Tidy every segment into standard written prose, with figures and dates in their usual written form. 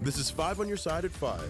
This is 5 on your side at 5.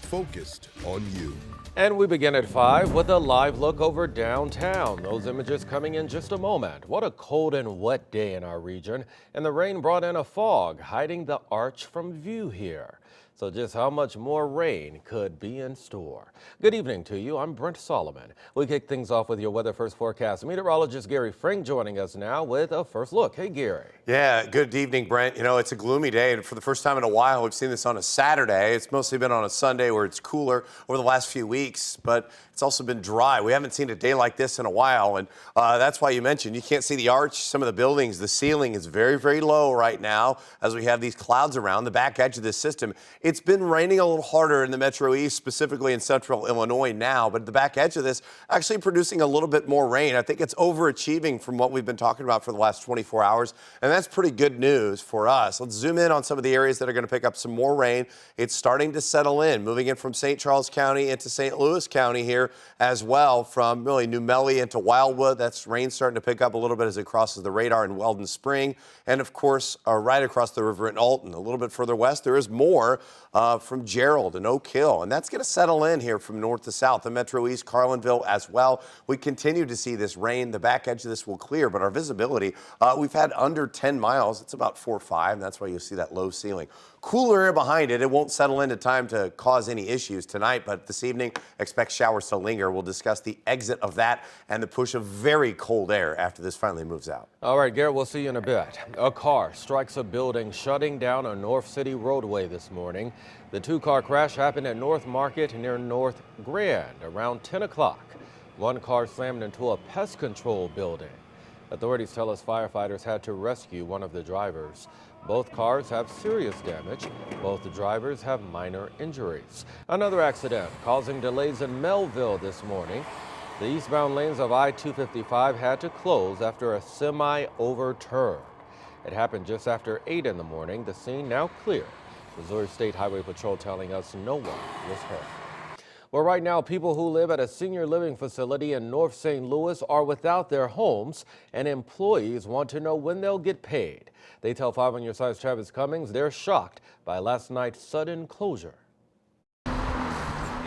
Focused on you. And we begin at 5 with a live look over downtown. Those images coming in just a moment. What a cold and wet day in our region. And the rain brought in a fog, hiding the arch from view here. So just how much more rain could be in store? Good evening to you. I'm Brent Solomon. We kick things off with your Weather First forecast. Meteorologist Gary Frank joining us now with a first look. Hey, Gary. Yeah, good evening, Brent. You know, it's a gloomy day, and for the first time in a while, we've seen this on a Saturday. It's mostly been on a Sunday where it's cooler over the last few weeks, but it's also been dry. We haven't seen a day like this in a while, and that's why you mentioned you can't see the arch. Some of the buildings, the ceiling is very, very low right now as we have these clouds around the back edge of this system. It's been raining a little harder in the Metro East, specifically in central Illinois now, but the back edge of this actually producing a little bit more rain. I think it's overachieving from what we've been talking about for the last 24 hours, and that's pretty good news for us. Let's zoom in on some of the areas that are going to pick up some more rain. It's starting to settle in, moving in from St. Charles County into St. Louis County here as well, from really New Melle into Wildwood. That's rain starting to pick up a little bit as it crosses the radar in Weldon Spring, and of course right across the river in Alton. A little bit further west, there is more from Gerald and Oak Hill, and that's going to settle in here from north to south. The Metro East, Carlinville as well. We continue to see this rain. The back edge of this will clear, but our visibility, we've had under 10 miles. It's about 4 or 5, and that's why you'll see that low ceiling. Cooler air behind it. It won't settle into time to cause any issues tonight, but this evening, expect showers to linger. We'll discuss the exit of that and the push of very cold air after this finally moves out. All right, Garrett, we'll see you in a bit. A car strikes a building, shutting down a North City roadway this morning. The two-car crash happened at North Market near North Grand around 10 o'clock. One car slammed into a pest control building. Authorities tell us firefighters had to rescue one of the drivers. Both cars have serious damage. Both the drivers have minor injuries. Another accident causing delays in Melville this morning. The eastbound lanes of I-255 had to close after a semi overturned. It happened just after 8 in the morning. The scene now clear. Missouri State Highway Patrol telling us no one was hurt. Well, right now, people who live at a senior living facility in North St. Louis are without their homes, and employees want to know when they'll get paid. They tell 5 on your side's Travis Cummings they're shocked by last night's sudden closure.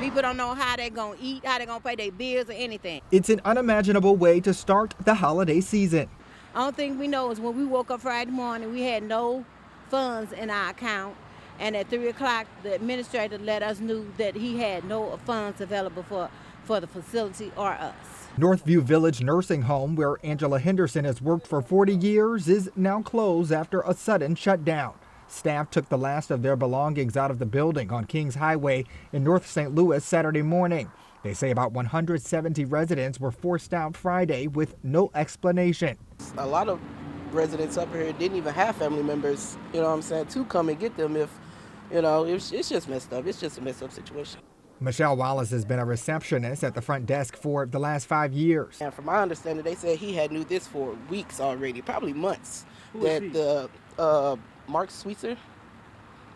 People don't know how they're going to eat, how they're going to pay their bills or anything. It's an unimaginable way to start the holiday season. Only thing we know is when we woke up Friday morning, we had no funds in our account. And at 3 o'clock, the administrator let us know that he had no funds available for the facility or us. Northview Village Nursing Home, where Angela Henderson has worked for 40 years, is now closed after a sudden shutdown. Staff took the last of their belongings out of the building on Kings Highway in North St. Louis Saturday morning. They say about 170 residents were forced out Friday with no explanation. A lot of residents up here didn't even have family members, you know what I'm saying, to come and get them if, you know, it's just messed up. It's just a messed up situation. Michelle Wallace has been a receptionist at the front desk for the last 5 years. And from my understanding, they said he had knew this for weeks already, probably months. Who that is he? The Mark Sweetser,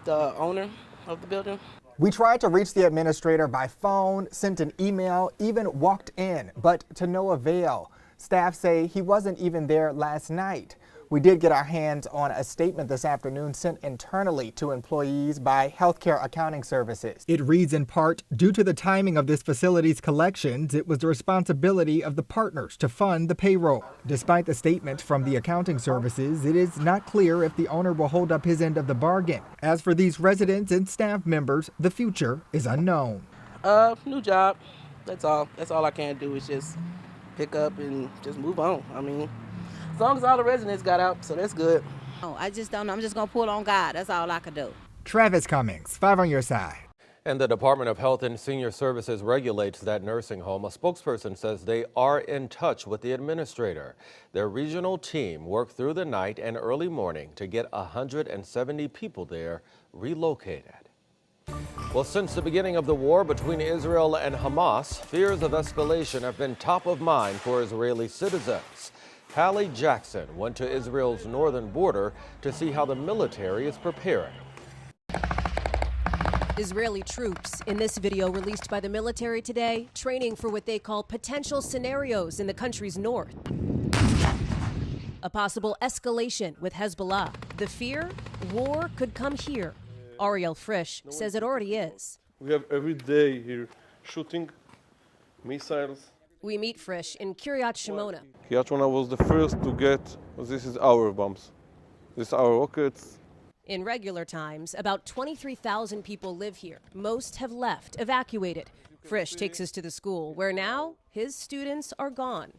the owner of the building. We tried to reach the administrator by phone, sent an email, even walked in, but to no avail. Staff say he wasn't even there last night. We did get our hands on a statement this afternoon sent internally to employees by Healthcare Accounting Services. It reads in part, due to the timing of this facility's collections, it was the responsibility of the partners to fund the payroll. Despite the statement from the accounting services, it is not clear if the owner will hold up his end of the bargain. As for these residents and staff members, the future is unknown. New job. That's all. That's all I can do is just pick up and just move on. I mean, as long as all the residents got out, so that's good. Oh, I just don't know. I'm just going to pull on God. That's all I could do. Travis Cummings, 5 on your side. And the Department of Health and Senior Services regulates that nursing home. A spokesperson says they are in touch with the administrator. Their regional team worked through the night and early morning to get 170 people there relocated. Well, since the beginning of the war between Israel and Hamas, fears of escalation have been top of mind for Israeli citizens. Hallie Jackson went to Israel's northern border to see how the military is preparing. Israeli troops in this video released by the military today, training for what they call potential scenarios in the country's north. A possible escalation with Hezbollah. The fear? War could come here. Ariel Frisch says it already is. We have every day here shooting missiles. We meet Frisch in Kiryat Shimona. Kiryat Shimona was the first to get, this is our bombs. This is our rockets. In regular times, about 23,000 people live here. Most have left, evacuated. Frisch takes us to the school, where now his students are gone.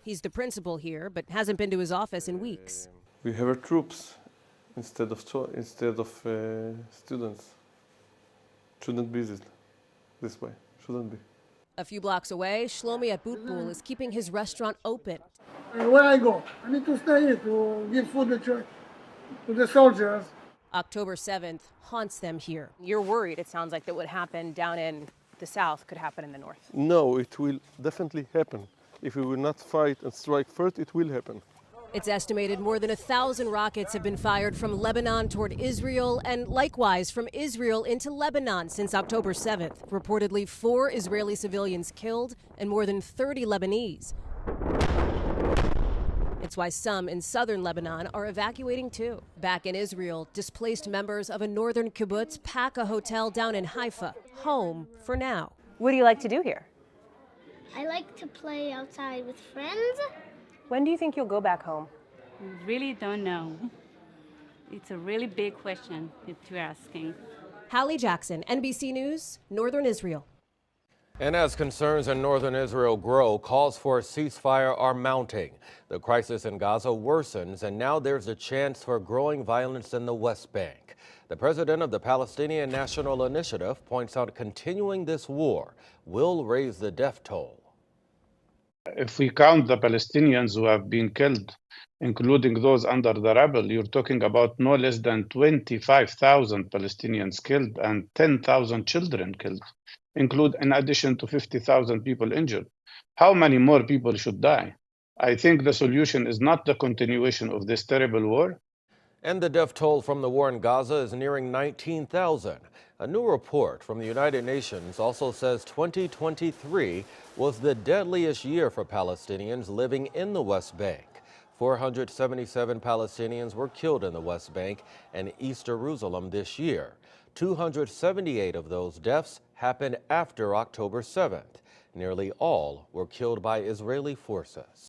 He's the principal here, but hasn't been to his office in weeks. We have our troops instead of students. Shouldn't be this way. Shouldn't be. A few blocks away, Shlomi Abutbul is keeping his restaurant open. Where I go, I need to stay here to give food to the soldiers. October 7th haunts them here. You're worried, it sounds like, that what happened down in the south could happen in the north. No, it will definitely happen. If we will not fight and strike first, it will happen. It's estimated more than 1,000 rockets have been fired from Lebanon toward Israel and likewise from Israel into Lebanon since October 7th. Reportedly 4 Israeli civilians killed and more than 30 Lebanese. It's why some in southern Lebanon are evacuating too. Back in Israel, displaced members of a northern kibbutz pack a hotel down in Haifa, home for now. What do you like to do here? I like to play outside with friends. When do you think you'll go back home? Really don't know. It's a really big question that you're asking. Hallie Jackson, NBC News, Northern Israel. And as concerns in northern Israel grow, calls for a ceasefire are mounting. The crisis in Gaza worsens, and now there's a chance for growing violence in the West Bank. The president of the Palestinian National Initiative points out continuing this war will raise the death toll. If we count the Palestinians who have been killed, including those under the rebel, you're talking about no less than 25,000 Palestinians killed and 10,000 children killed, in addition to 50,000 people injured. How many more people should die? I think the solution is not the continuation of this terrible war. And the death toll from the war in Gaza is nearing 19,000. A new report from the United Nations also says 2023 was the deadliest year for Palestinians living in the West Bank. 477 Palestinians were killed in the West Bank and East Jerusalem this year. 278 of those deaths happened after October 7th. Nearly all were killed by Israeli forces.